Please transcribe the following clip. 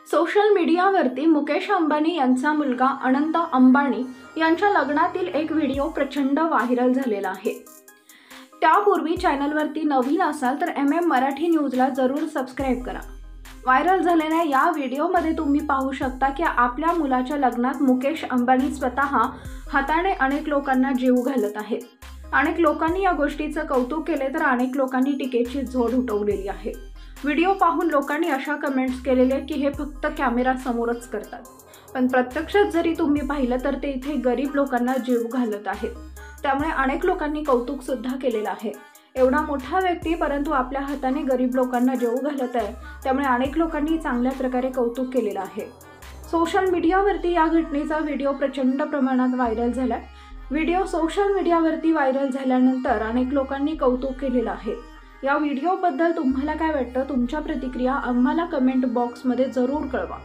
Social मीडियावरती मुकेश अंबानी यांचा मुलगा अनंत अंबानी यांच्या लग्नातील एक व्हिडिओ प्रचंड व्हायरल झालेला आहे। त्यापूर्वी चॅनलवरती नवीन असाल तर MM मराठी न्यूजला जरूर सबस्क्राइब करा। व्हायरल झालेल्या या व्हिडिओमध्ये तुम्ही पाहू शकता की आपल्या मुलाच्या लग्नात मुकेश अंबानी स्वतः हाताने अनेक लोकांना जीव घालत आहेत। अनेक लोकांनी या गोष्टीचं कौतुक केले तर अनेक लोकांनी टीकेची झोड उठवलेली आहे। व्हिडिओ पाहून लोकांनी अशा कमेंट्स केलेले की हे फक्त कॅमेरा समोरच करतात, पण प्रत्यक्षात जरी तुम्ही पाहिलं तर ते इथे गरीब लोकांना जीव घालत आहेत। त्यामुळे अनेक लोकांनी कौतुक सुद्धा केलेलं आहे। एवढा मोठा व्यक्ती परंतु आपल्या हाताने गरीब लोकांना जीव घालत आहे, त्यामुळे अनेक लोकांनी चांगल्या प्रकारे कौतुक केलेलं आहे। सोशल मीडियावरती या घटनेचा व्हिडिओ प्रचंड प्रमाणात व्हायरल झालाय। व्हिडिओ सोशल मीडियावरती व्हायरल झाल्यानंतर अनेक लोकांनी कौतुक केलेलं आहे। या व्हिडिओबद्दल तुम्हाला काय वाटतं? तुमच्या प्रतिक्रिया आम्हाला कमेंट बॉक्समध्ये जरूर कळवा।